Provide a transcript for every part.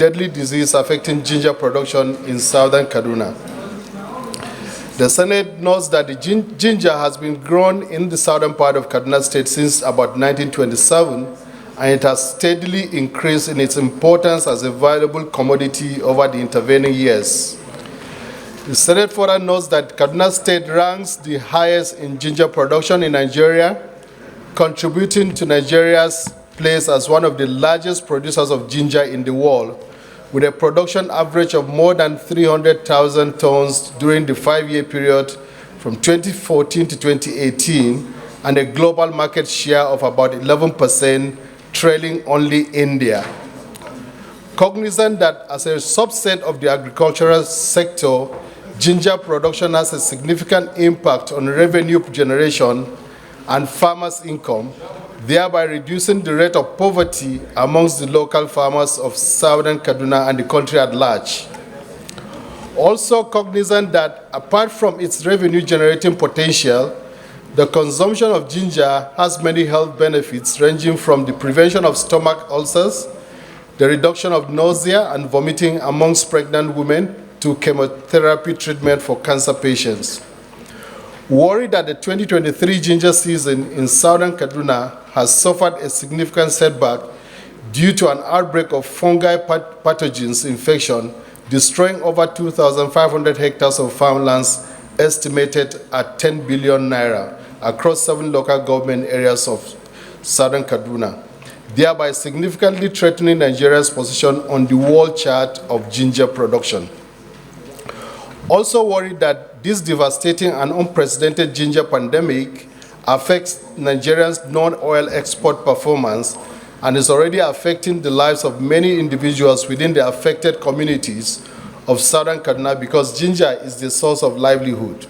deadly disease affecting ginger production in southern Kaduna. The Senate notes that the ginger has been grown in the southern part of Kaduna State since about 1927, and it has steadily increased in its importance as a valuable commodity over the intervening years. The Senate further notes that Kaduna State ranks the highest in ginger production in Nigeria, contributing to Nigeria's place as one of the largest producers of ginger in the world, with a production average of more than 300,000 tons during the 5-year period from 2014 to 2018, and a global market share of about 11%, trailing only India. Cognizant that as a subset of the agricultural sector, ginger production has a significant impact on revenue generation and farmers' income, thereby reducing the rate of poverty amongst the local farmers of southern Kaduna and the country at large. Also cognizant that apart from its revenue-generating potential, the consumption of ginger has many health benefits ranging from the prevention of stomach ulcers, the reduction of nausea and vomiting amongst pregnant women, to chemotherapy treatment for cancer patients. Worried that the 2023 ginger season in southern Kaduna has suffered a significant setback due to an outbreak of fungi pathogens infection, destroying over 2,500 hectares of farmlands estimated at 10 billion naira across 7 local government areas of southern Kaduna, thereby significantly threatening Nigeria's position on the world chart of ginger production. Also worried that this devastating and unprecedented ginger pandemic affects Nigeria's non-oil export performance and is already affecting the lives of many individuals within the affected communities of southern Kaduna because ginger is the source of livelihood.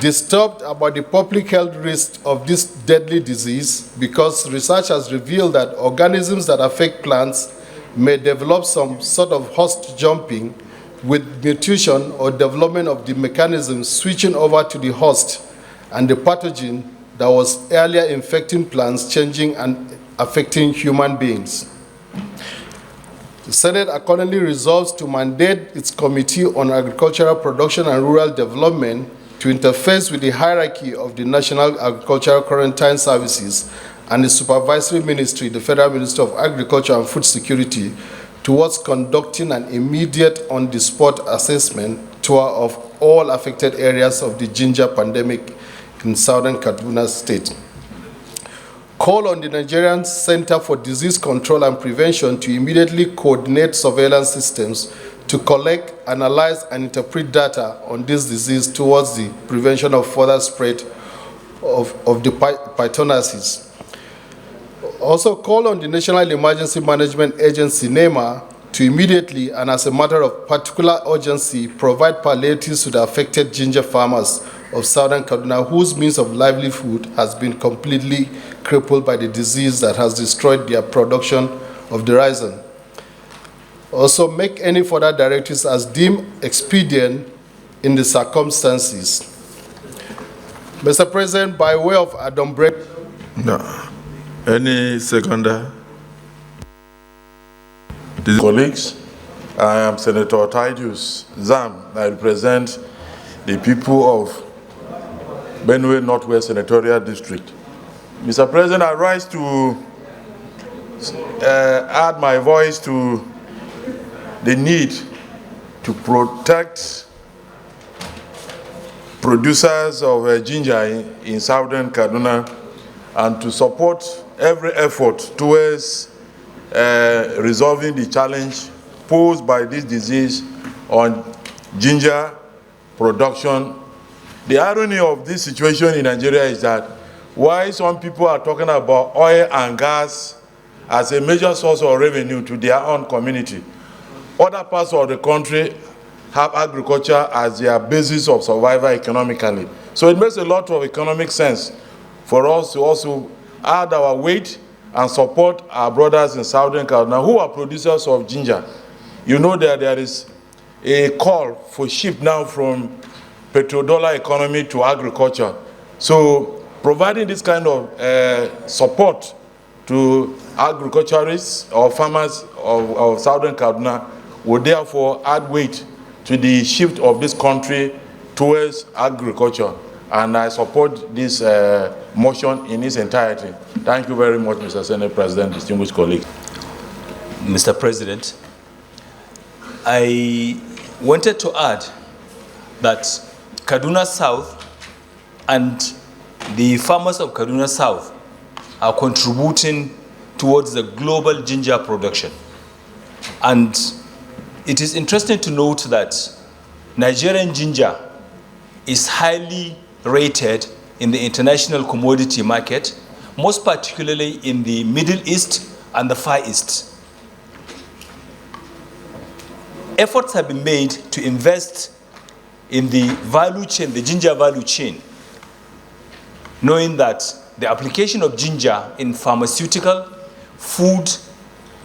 Disturbed about the public health risk of this deadly disease because research has revealed that organisms that affect plants may develop some sort of host jumping with mutation or development of the mechanism switching over to the host and the pathogen that was earlier infecting plants changing and affecting human beings. The Senate accordingly resolves to mandate its Committee on Agricultural Production and Rural Development to interface with the hierarchy of the National Agricultural Quarantine Services and the Supervisory Ministry, the Federal Ministry of Agriculture and Food Security, towards conducting an immediate on-the-spot assessment tour of all affected areas of the ginger pandemic in southern Kaduna State. Call on the Nigerian Center for Disease Control and Prevention to immediately coordinate surveillance systems to collect, analyze, and interpret data on this disease towards the prevention of further spread of the pythoniosis. Also call on the National Emergency Management Agency, NEMA, to immediately and as a matter of particular urgency provide palliatives to the affected ginger farmers of southern Kaduna whose means of livelihood has been completely crippled by the disease that has destroyed their production of the rhizome. Also make any further directives as deemed expedient in the circumstances. Mr. President, by way of adumbrate. No. Any seconder? Colleagues, I am Senator Titus Zam. I represent the people of Benue Northwest Senatorial District. Mr. President, I rise to add my voice to the need to protect producers of ginger in southern Kaduna and to support every effort towards resolving the challenge posed by this disease on ginger production. The irony of this situation in Nigeria is that while some people are talking about oil and gas as a major source of revenue to their own community, other parts of the country have agriculture as their basis of survival economically. So it makes a lot of economic sense for us to also add our weight and support our brothers in southern Kaduna who are producers of ginger. You know that there is a call for shift now from petrodollar economy to agriculture. So providing this kind of support to agriculturists or farmers of Southern Kaduna would therefore add weight to the shift of this country towards agriculture. And I support this motion in its entirety. Thank you very much, Mr. Senate President, distinguished colleagues. Mr. President, I wanted to add that Kaduna South and the farmers of Kaduna South are contributing towards the global ginger production. And it is interesting to note that Nigerian ginger is highly rated in the international commodity market, most particularly in the Middle East and the Far East. Efforts have been made to invest in the value chain, the ginger value chain, knowing that the application of ginger in pharmaceutical, food,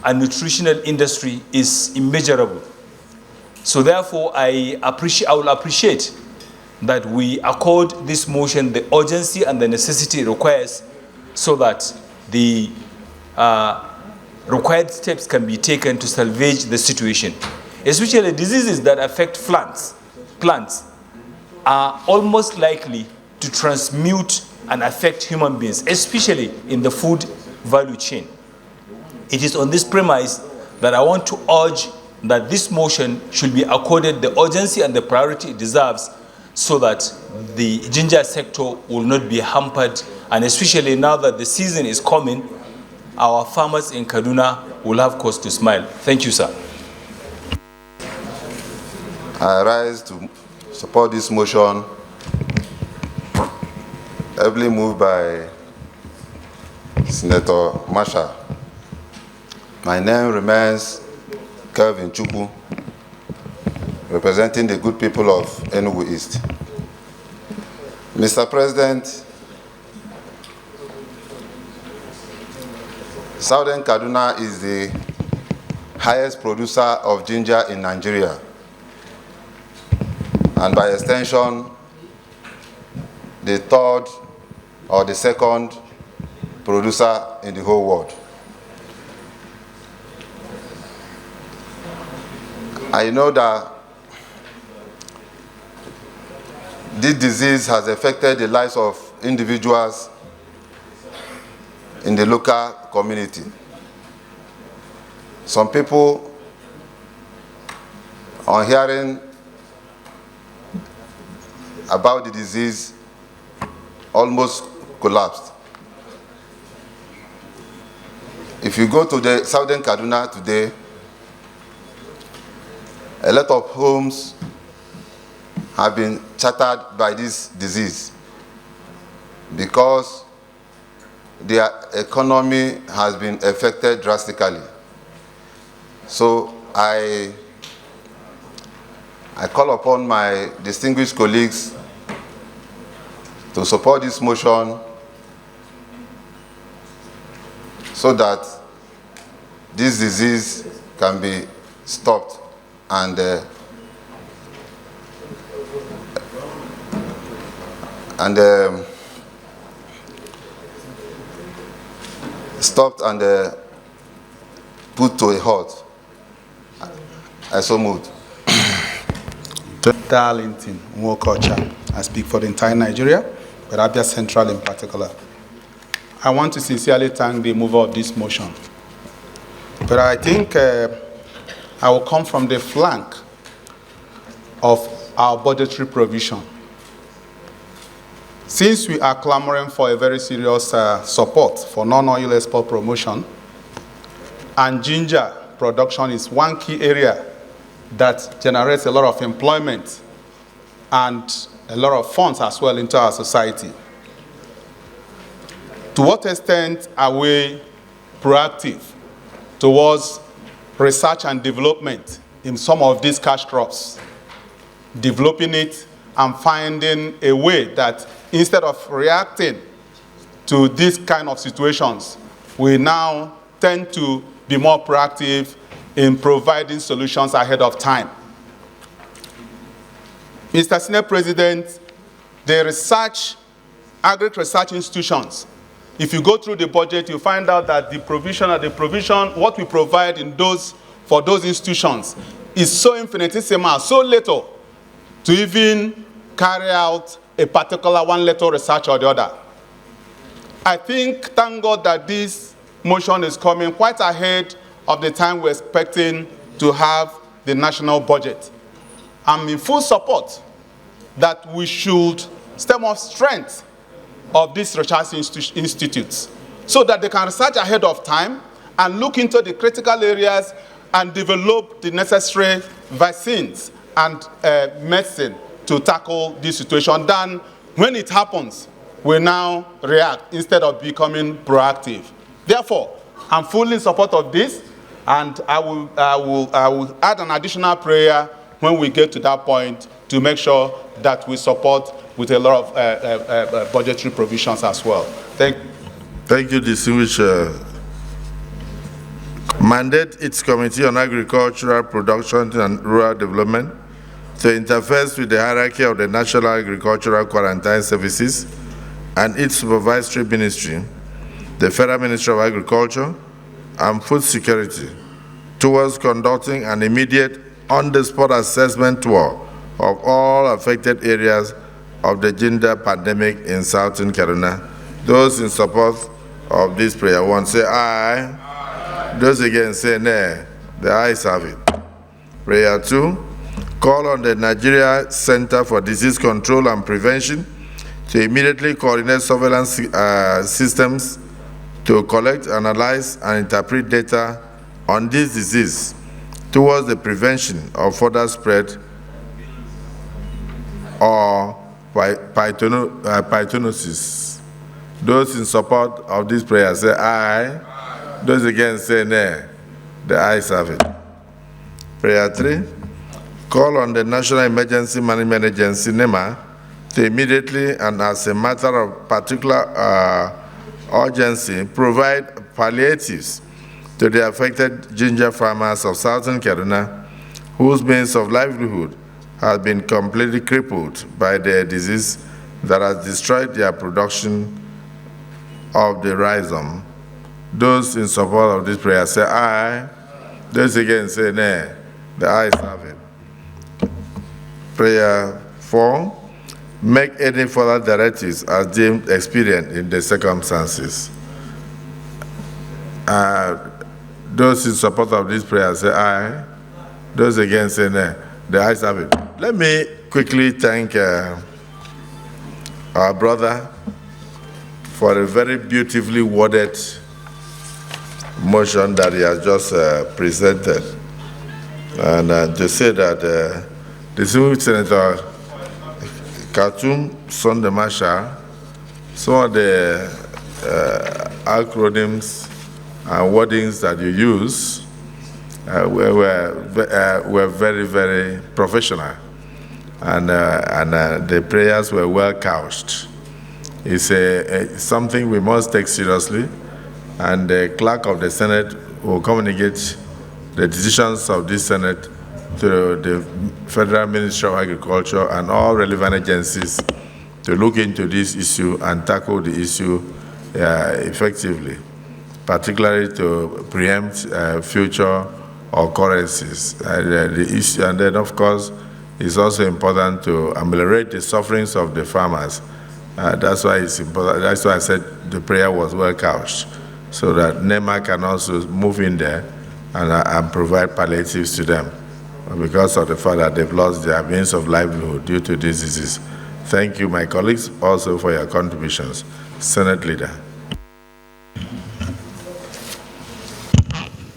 and nutritional industry is immeasurable. So therefore, I will appreciate that we accord this motion the urgency and the necessity it requires so that the required steps can be taken to salvage the situation. Especially diseases that affect plants are almost likely to transmute and affect human beings, especially in the food value chain. It is on this premise that I want to urge that this motion should be accorded the urgency and the priority it deserves so that the ginger sector will not be hampered, and especially now that the season is coming, our farmers in Kaduna will have cause to smile. Thank you, sir. I rise to support this motion, heavily moved by Senator Marshall. My name remains Kelvin Chukwu, representing the good people of Enugu East. Mr. President, Southern Kaduna is the highest producer of ginger in Nigeria, and by extension, the third or the second producer in the whole world. I know that this disease has affected the lives of individuals in the local community. Some people, on hearing about the disease, almost collapsed. If you go to the Southern Kaduna today, a lot of homes have been shattered by this disease because their economy has been affected drastically. So I call upon my distinguished colleagues to support this motion so that this disease can be stopped and stopped and put to a halt. I so moved. Darlington, Nwokocha. I speak for the entire Nigeria, but Abia Central in particular. I want to sincerely thank the mover of this motion. But I think I will come from the flank of our budgetary provision. Since we are clamoring for a very serious support for non-oil export promotion, and ginger production is one key area that generates a lot of employment and a lot of funds as well into our society. To what extent are we proactive towards research and development in some of these cash crops, developing it and finding a way that instead of reacting to these kind of situations, we now tend to be more proactive in providing solutions ahead of time. Mr. Senate President, the agri research institutions if you go through the budget, you find out that the provision, what we provide in for those institutions is so infinitesimal, so little to even carry out a particular one letter research or the other. I think, thank God that this motion is coming quite ahead of the time we're expecting to have the national budget. I'm in full support that we should stem up strength of these research institutes so that they can research ahead of time and look into the critical areas and develop the necessary vaccines and medicine to tackle this situation. Then, when it happens, we now react instead of becoming proactive. Therefore, I'm fully in support of this, and I will add an additional prayer when we get to that point to make sure that we support with a lot of budgetary provisions as well. Thank you, distinguished. Mandate its Committee on Agricultural Production and Rural Development to interface with the hierarchy of the National Agricultural Quarantine Services and its supervisory ministry, the Federal Ministry of Agriculture and Food Security, towards conducting an immediate on-the-spot assessment tour of all affected areas of the ginger pandemic in Southern Kaduna. Those in support of this prayer, one say aye. Those again say nay. The ayes have it. Prayer 2, call on the Nigeria Center for Disease Control and Prevention to immediately coordinate surveillance systems to collect, analyze, and interpret data on this disease towards the prevention of further spread or pythanosis. Those in support of this prayer say aye. Those again say nay. The ayes have it. Prayer 3, call on the National Emergency Management Agency, NEMA, to immediately and as a matter of particular urgency provide palliatives to the affected ginger farmers of Southern Kaduna, whose means of livelihood have been completely crippled by the disease that has destroyed their production of the rhizome. Those in support of this prayer say aye. Those again say nay. The ayes have it. Prayer 4, make any further directives as deemed expedient in the circumstances. Those in support of this prayer say aye. Those again say nay. The ayes have it. Let me quickly thank our brother for a very beautifully worded motion that he has just presented. And to say that the Senator Katung, Sunday Marshall, some of the acronyms and wordings that you use were very, very professional. And the prayers were well couched. It's something we must take seriously, and the clerk of the Senate will communicate the decisions of this Senate to the Federal Ministry of Agriculture and all relevant agencies to look into this issue and tackle the issue effectively, particularly to preempt future occurrences. The issue, and then of course, it's also important to ameliorate the sufferings of the farmers. That's why it's important. That's why I said the prayer was well couched, so that NEMA can also move in there and provide palliatives to them because of the fact that they've lost their means of livelihood due to this disease. Thank you, my colleagues, also for your contributions. Senate Leader.